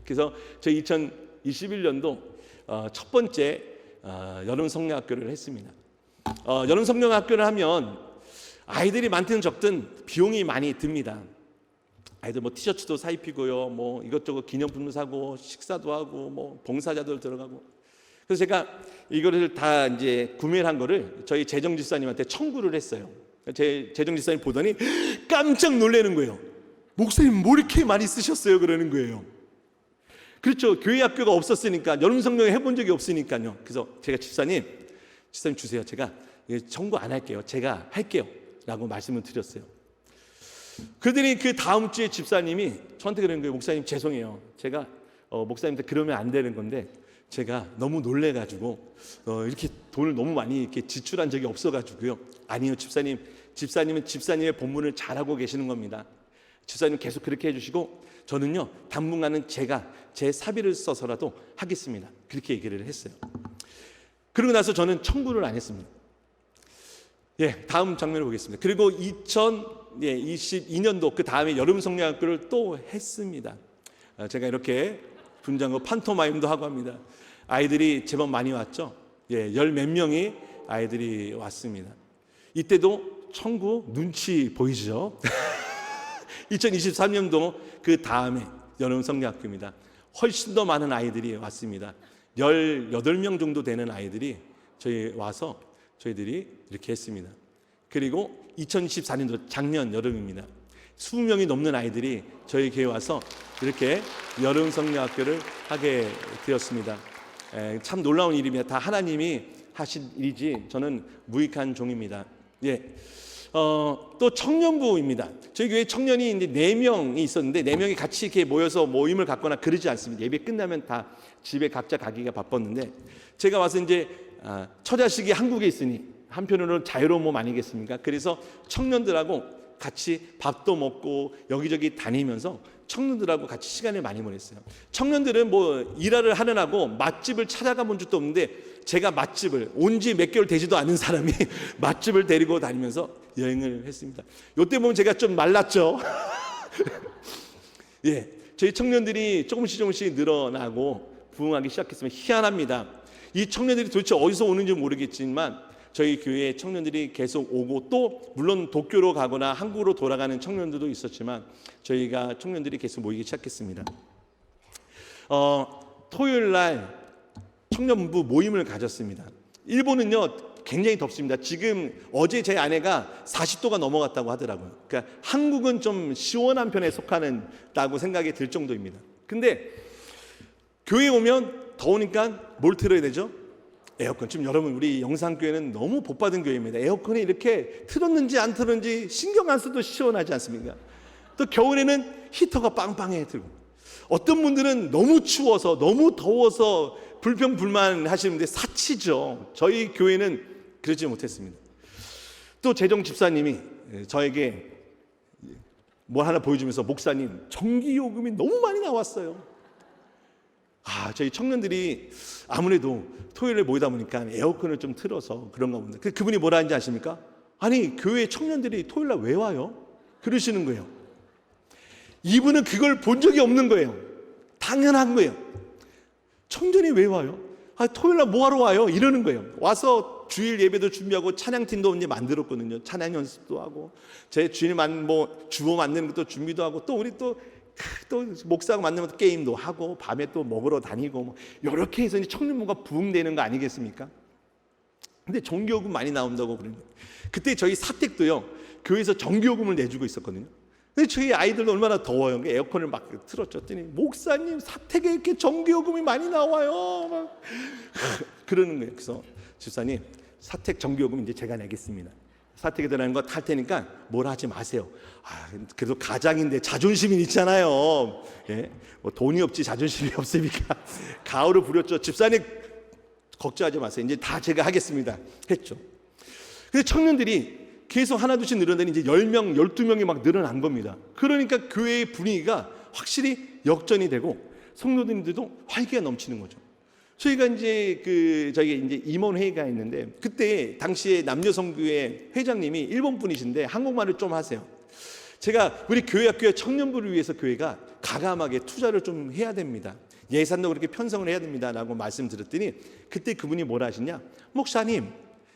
그래서 저희 2021년도 첫 번째 여름 성령학교를 했습니다. 여름 성령학교를 하면 아이들이 많든 적든 비용이 많이 듭니다. 아이들 뭐 티셔츠도 사 입히고요, 뭐 이것저것 기념품도 사고 식사도 하고 뭐 봉사자들 들어가고. 그래서 제가 이거를 다 이제 구매를 한 거를 저희 재정집사님한테 청구를 했어요. 제 재정집사님 보더니 깜짝 놀라는 거예요. 목사님 뭐 이렇게 많이 쓰셨어요? 그러는 거예요. 그렇죠. 교회 학교가 없었으니까 여름 성령회 해본 적이 없으니까요. 그래서 제가 집사님 주세요. 제가 청구 안 할게요. 제가 할게요. 라고 말씀을 드렸어요. 그러더니 그 다음 주에 집사님이 저한테 그러는 거예요. 목사님 죄송해요. 제가 목사님한테 그러면 안 되는 건데 제가 너무 놀래가지고 이렇게 돈을 너무 많이 이렇게 지출한 적이 없어가지고요. 아니요, 집사님. 집사님은 집사님의 본분을 잘하고 계시는 겁니다. 집사님 계속 그렇게 해주시고 저는요 당분간은 제가 제 사비를 써서라도 하겠습니다. 그렇게 얘기를 했어요. 그러고 나서 저는 청구를 안 했습니다. 다음 장면을 보겠습니다. 그리고 2022년도 그 다음에 여름 성령학교를 또 했습니다. 제가 이렇게 분장하고 판토마임도 하고 합니다. 아이들이 제법 많이 왔죠. 열 몇 명이 아이들이 왔습니다. 이때도 청구 눈치 보이죠? 2023년도 그 다음에 여름 성령학교입니다. 훨씬 더 많은 아이들이 왔습니다. 18명 정도 되는 아이들이 저희 와서 저희들이 이렇게 했습니다. 그리고 2024년도 작년 여름입니다. 20명이 넘는 아이들이 저희 교회 와서 이렇게 여름 성령학교를 하게 되었습니다. 참 놀라운 일입니다. 다 하나님이 하신 일이지 저는 무익한 종입니다. 또 청년부입니다. 저희 교회 청년이 이제 4명이 있었는데 4명이 같이 이렇게 모여서 모임을 갖거나 그러지 않습니다. 예배 끝나면 다 집에 각자 가기가 바빴는데 제가 와서 이제 처자식이 한국에 있으니 한편으로는 자유로운 몸 아니겠습니까? 그래서 청년들하고 같이 밥도 먹고 여기저기 다니면서 청년들하고 같이 시간을 많이 보냈어요. 청년들은 뭐 일하를 하느라고 맛집을 찾아가 본 적도 없는데 제가 맛집을 온 지 몇 개월 되지도 않은 사람이 맛집을 데리고 다니면서 여행을 했습니다. 이때 보면 제가 좀 말랐죠. 저희 청년들이 조금씩 늘어나고 부흥하기 시작했으면 희한합니다. 이 청년들이 도대체 어디서 오는지 모르겠지만 저희 교회에 청년들이 계속 오고 또 물론 도쿄로 가거나 한국으로 돌아가는 청년들도 있었지만 저희가 청년들이 계속 모이기 시작했습니다. 토요일 날 청년부 모임을 가졌습니다. 일본은요 굉장히 덥습니다. 지금 어제 제 아내가 40도가 넘어갔다고 하더라고요. 그러니까 한국은 좀 시원한 편에 속하는다고 생각이 들 정도입니다. 근데 교회에 오면 더우니까 뭘 틀어야 되죠? 에어컨. 지금 여러분 우리 영상교회는 너무 복받은 교회입니다. 에어컨이 이렇게 틀었는지 안 틀었는지 신경 안 써도 시원하지 않습니까? 또 겨울에는 히터가 빵빵해 들고 어떤 분들은 너무 추워서 너무 더워서 불평불만 하시는데 사치죠. 저희 교회는 그러지 못했습니다. 또 재정 집사님이 저에게 뭘 하나 보여주면서 목사님 전기요금이 너무 많이 나왔어요. 저희 청년들이 아무래도 토요일에 모이다 보니까 에어컨을 좀 틀어서 그런가 봅니다. 그분이 뭐라 하는지 아십니까? 아니 교회 청년들이 토요일 날 왜 와요? 그러시는 거예요. 이분은 그걸 본 적이 없는 거예요. 당연한 거예요. 청년이 왜 와요? 토요일 날 뭐 하러 와요? 이러는 거예요. 와서 주일 예배도 준비하고 찬양팀도 이제 만들었거든요. 찬양 연습도 하고 제 주일 주보 만드는 것도 준비도 하고 또 우리 또 목사하고 만나면 게임도 하고 밤에 또 먹으러 다니고 이렇게 해서 이제 청년부가 부흥되는 거 아니겠습니까? 근데 정기요금 많이 나온다고 그러는 거예요. 그때 저희 사택도요 교회에서 정기요금을 내주고 있었거든요. 근데 저희 아이들도 얼마나 더워요. 에어컨을 막 틀어줬더니 목사님 사택에 이렇게 전기요금이 많이 나와요. 막 그러는 거예요. 그래서 집사님 사택 전기요금 이제 제가 내겠습니다. 사택에 들어가는 거 탈 테니까 뭐라 하지 마세요. 그래도 가장인데 자존심이 있잖아요. 예? 뭐 돈이 없지 자존심이 없습니까? 가오를 부렸죠. 집사님 걱정하지 마세요. 이제 다 제가 하겠습니다. 했죠. 근데 청년들이 계속 하나둘씩 늘어나니 이제 10명, 12명이 막 늘어난 겁니다. 그러니까 교회의 분위기가 확실히 역전이 되고 성도님들도 활기가 넘치는 거죠. 저희가 이제 저희 이제 임원 회의가 있는데 그때 당시에 남녀성교회 회장님이 일본 분이신데 한국말을 좀 하세요. 제가 우리 교회 학교의 청년부를 위해서 교회가 가감하게 투자를 좀 해야 됩니다. 예산도 그렇게 편성을 해야 됩니다라고 말씀드렸더니 그때 그분이 뭐라 하시냐? 목사님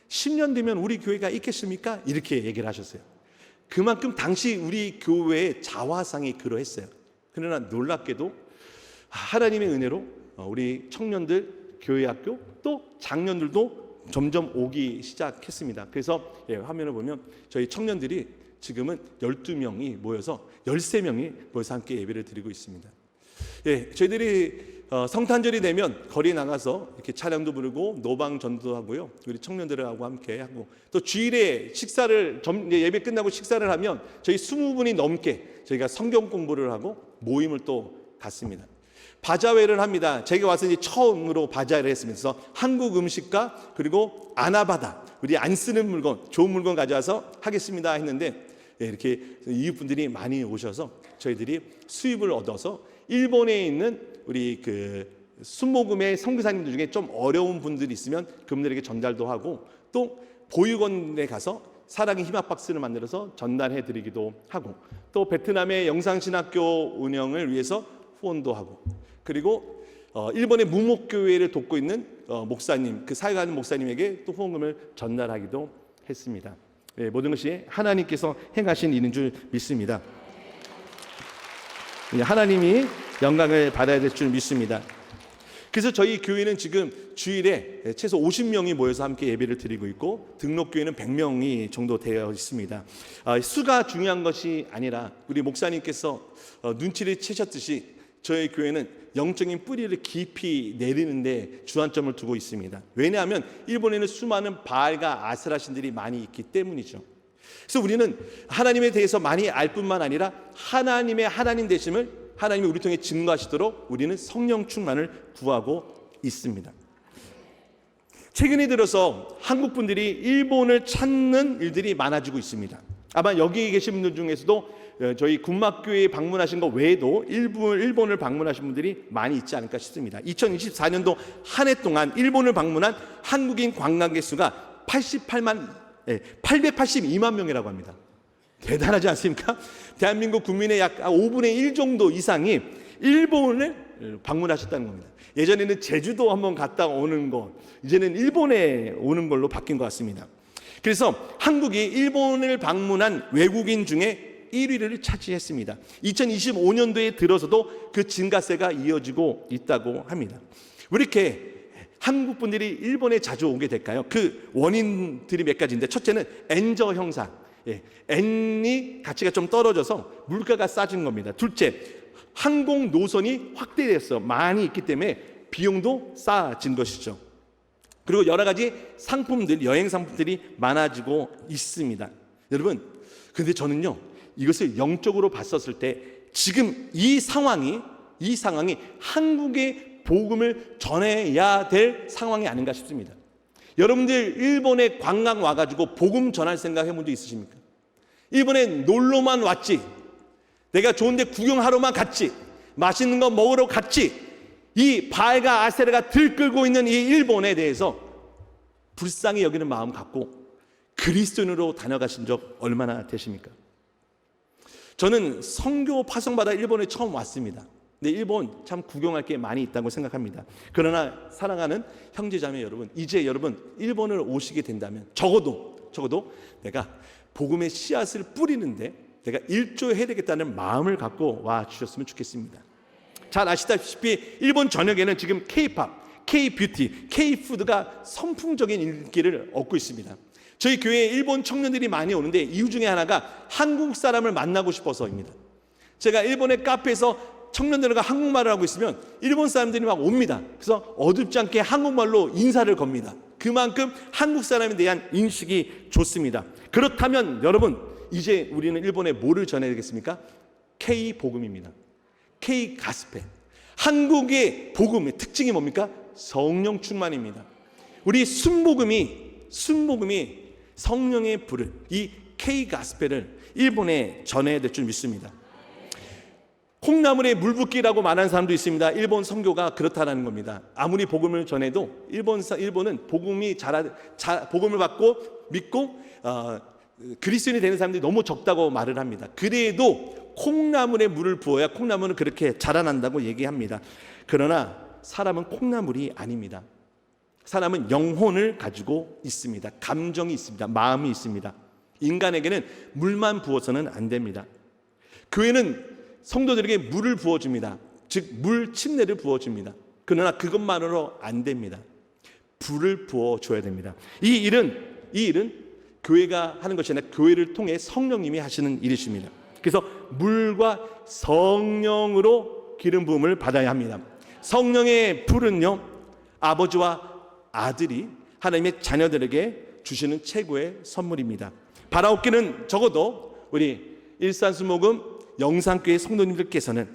10년 되면 우리 교회가 있겠습니까? 이렇게 얘기를 하셨어요. 그만큼 당시 우리 교회의 자화상이 그러했어요. 그러나 놀랍게도 하나님의 은혜로 우리 청년들, 교회학교 또 장년들도 점점 오기 시작했습니다. 그래서 화면을 보면 저희 청년들이 지금은 12명이 모여서 13명이 모여서 함께 예배를 드리고 있습니다. 저희들이 성탄절이 되면 거리에 나가서 이렇게 찬양도 부르고 노방 전도 하고요. 우리 청년들하고 함께 하고 또 주일에 예배 끝나고 식사를 하면 저희 20분이 넘게 저희가 성경 공부를 하고 모임을 또 갖습니다. 바자회를 합니다. 제가 와서 이제 처음으로 바자회를 했습니다. 그래서 한국 음식과 그리고 아나바다 우리 안 쓰는 물건, 좋은 물건 가져와서 하겠습니다 했는데 이렇게 이웃분들이 많이 오셔서 저희들이 수입을 얻어서 일본에 있는 우리 순모금의 선교사님들 중에 좀 어려운 분들이 있으면 그분들에게 전달도 하고 또 보육원에 가서 사랑의 희망 박스를 만들어서 전달해 드리기도 하고 또 베트남의 영상신학교 운영을 위해서 후원도 하고 그리고 일본의 무목교회를 돕고 있는 목사님, 사역하는 목사님에게 또 후원금을 전달하기도 했습니다. 모든 것이 하나님께서 행하신 일인 줄 믿습니다. 하나님이 영광을 받아야 될 줄 믿습니다. 그래서 저희 교회는 지금 주일에 최소 50명이 모여서 함께 예배를 드리고 있고 등록교회는 100명이 정도 되어 있습니다. 수가 중요한 것이 아니라 우리 목사님께서 눈치를 채셨듯이 저희 교회는 영적인 뿌리를 깊이 내리는데 주안점을 두고 있습니다. 왜냐하면 일본에는 수많은 바알과 아세라 신들이 많이 있기 때문이죠. 그래서 우리는 하나님에 대해서 많이 알 뿐만 아니라 하나님의 하나님 되심을 하나님이 우리 통해 증거하시도록 우리는 성령 충만을 구하고 있습니다. 최근에 들어서 한국 분들이 일본을 찾는 일들이 많아지고 있습니다. 아마 여기 계신 분들 중에서도 저희 군막교회에 방문하신 것 외에도 일본을 방문하신 분들이 많이 있지 않을까 싶습니다. 2024년도 한 해 동안 일본을 방문한 한국인 관광객 수가 882만 명이라고 합니다. 대단하지 않습니까? 대한민국 국민의 약 5분의 1 정도 이상이 일본을 방문하셨다는 겁니다. 예전에는 제주도 한번 갔다 오는 거, 이제는 일본에 오는 걸로 바뀐 것 같습니다. 그래서 한국이 일본을 방문한 외국인 중에 1위를 차지했습니다. 2025년도에 들어서도 그 증가세가 이어지고 있다고 합니다. 왜 이렇게 한국 분들이 일본에 자주 오게 될까요? 그 원인들이 몇 가지인데 첫째는 엔저 형상. 엔이 가치가 좀 떨어져서 물가가 싸진 겁니다. 둘째, 항공 노선이 확대됐어. 많이 있기 때문에 비용도 싸진 것이죠. 그리고 여러 가지 상품들, 여행 상품들이 많아지고 있습니다. 여러분, 근데 저는요, 이것을 영적으로 봤었을 때 지금 이 상황이 한국의 복음을 전해야 될 상황이 아닌가 싶습니다. 여러분들 일본에 관광 와가지고 복음 전할 생각 해본 적 있으십니까? 일본에 놀러만 왔지, 내가 좋은데 구경하러만 갔지, 맛있는 거 먹으러 갔지, 이 바알과 아세라가 들끓고 있는 이 일본에 대해서 불쌍히 여기는 마음 갖고 그리스도인으로 다녀가신 적 얼마나 되십니까? 저는 선교 파송받아 일본에 처음 왔습니다. 근데 일본 참 구경할 게 많이 있다고 생각합니다. 그러나 사랑하는 형제자매 여러분, 이제 여러분 일본을 오시게 된다면 적어도 내가 복음의 씨앗을 뿌리는데 내가 일조해야 되겠다는 마음을 갖고 와 주셨으면 좋겠습니다. 잘 아시다시피 일본 전역에는 지금 K-팝, K-뷰티, K-푸드가 선풍적인 인기를 얻고 있습니다. 저희 교회에 일본 청년들이 많이 오는데 이유 중에 하나가 한국 사람을 만나고 싶어서입니다. 제가 일본의 카페에서 청년들과 한국말을 하고 있으면 일본 사람들이 막 옵니다. 그래서 어둡지 않게 한국말로 인사를 겁니다. 그만큼 한국 사람에 대한 인식이 좋습니다. 그렇다면 여러분, 이제 우리는 일본에 뭐를 전해야 되겠습니까? K-복음입니다. K-가스펠. 한국의 복음의 특징이 뭡니까? 성령 충만입니다. 우리 순복음이 성령의 불을, 이 K-가스펠을 일본에 전해야 될 줄 믿습니다. 콩나물에 물 붓기라고 말하는 사람도 있습니다. 일본 선교가 그렇다는 겁니다. 아무리 복음을 전해도 일본은 복음을 받고 믿고 그리스도인이 되는 사람들이 너무 적다고 말을 합니다. 그래도 콩나물에 물을 부어야 콩나물은 그렇게 자라난다고 얘기합니다. 그러나 사람은 콩나물이 아닙니다. 사람은 영혼을 가지고 있습니다. 감정이 있습니다. 마음이 있습니다. 인간에게는 물만 부어서는 안 됩니다. 교회는 성도들에게 물을 부어줍니다. 즉 물 침례를 부어줍니다. 그러나 그것만으로 안 됩니다. 불을 부어줘야 됩니다. 이 일은 교회가 하는 것이 아니라 교회를 통해 성령님이 하시는 일이십니다. 그래서 물과 성령으로 기름 부음을 받아야 합니다. 성령의 불은요, 아버지와 아들이 하나님의 자녀들에게 주시는 최고의 선물입니다. 바라옵기는 적어도 우리 일산수목금 영상교회 성도님들께서는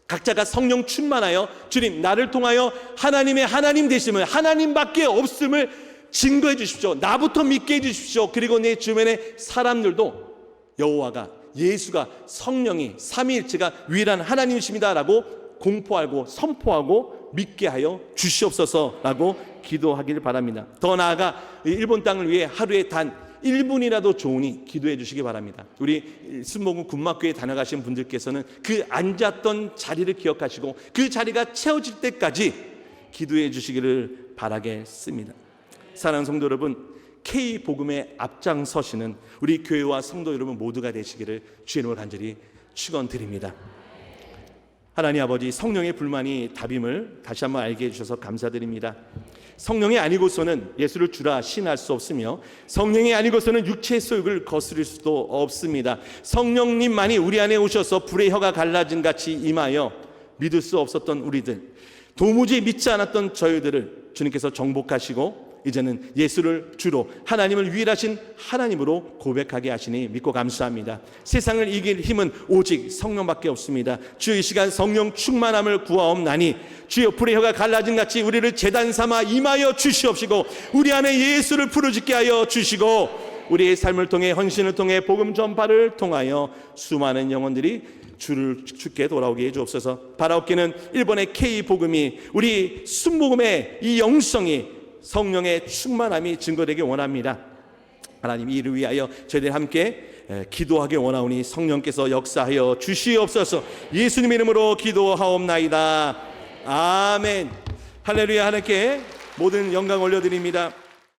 각자가 성령 충만하여 주님 나를 통하여 하나님의 하나님 되심을, 하나님밖에 없음을 증거해 주십시오. 나부터 믿게 해 주십시오. 그리고 내 주변의 사람들도 여호와가, 예수가, 성령이 삼위일체가 유일한 하나님이십니다라고 공포하고 선포하고 믿게 하여 주시옵소서라고 기도하길 바랍니다. 더 나아가 일본 땅을 위해 하루에 단 1분이라도 좋으니 기도해 주시기 바랍니다. 우리 순복음 군마교회 다녀가신 분들께서는 그 앉았던 자리를 기억하시고 그 자리가 채워질 때까지 기도해 주시기를 바라겠습니다. 사랑하는 성도 여러분, K복음의 앞장서시는 우리 교회와 성도 여러분 모두가 되시기를 주의 이름으로 간절히 축원드립니다. 하나님 아버지, 성령의 불만이 답임을 다시 한번 알게 해주셔서 감사드립니다. 성령이 아니고서는 예수를 주라 신할 수 없으며 성령이 아니고서는 육체의 소욕을 거스릴 수도 없습니다. 성령님만이 우리 안에 오셔서 불의 혀가 갈라진 같이 임하여 믿을 수 없었던 우리들, 도무지 믿지 않았던 저희들을 주님께서 정복하시고 이제는 예수를 주로 하나님을 유일하신 하나님으로 고백하게 하시니 믿고 감사합니다. 세상을 이길 힘은 오직 성령밖에 없습니다. 주여, 이 시간 성령 충만함을 구하옵나니 주여, 불의 혀가 갈라진 같이 우리를 제단 삼아 임하여 주시옵시고 우리 안에 예수를 부르짖게 하여 주시고 우리의 삶을 통해, 헌신을 통해, 복음 전파를 통하여 수많은 영혼들이 주께 돌아오게 해주옵소서. 바라옵기는 일본의 K복음이, 우리 순복음의 이 영성이, 성령의 충만함이 증거되기 원합니다. 하나님, 이를 위하여 저희들 함께 기도하기 원하오니 성령께서 역사하여 주시옵소서. 예수님 이름으로 기도하옵나이다. 아멘. 할렐루야. 하나님께 모든 영광 올려드립니다.